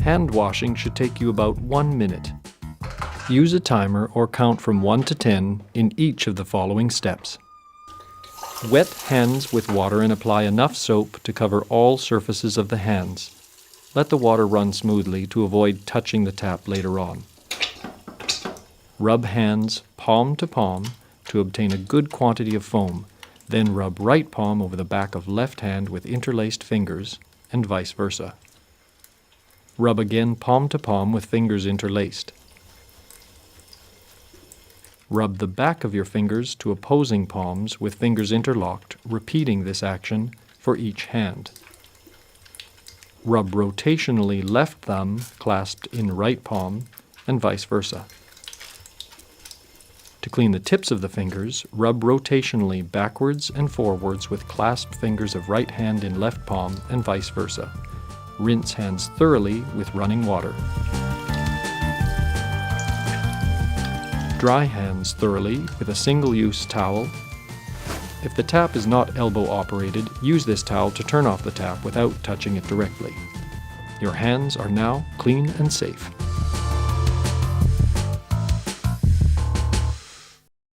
Hand washing should take you about 1 minute. Use a timer or count from 1 to 10 in each of the following steps. Wet hands with water and apply enough soap to cover all surfaces of the hands. Let the water run smoothly to avoid touching the tap later on. Rub hands palm to palm to obtain a good quantity of foam. Then rub right palm over the back of left hand with interlaced fingers, and vice versa. Rub again palm to palm with fingers interlaced. Rub the back of your fingers to opposing palms with fingers interlocked, repeating this action for each hand. Rub rotationally left thumb clasped in right palm, and vice versa. To clean the tips of the fingers, rub rotationally backwards and forwards with clasped fingers of right hand in left palm, and vice versa. Rinse hands thoroughly with running water. Dry hands thoroughly with a single-use towel. If the tap is not elbow-operated, use this towel to turn off the tap without touching it directly. Your hands are now clean and safe.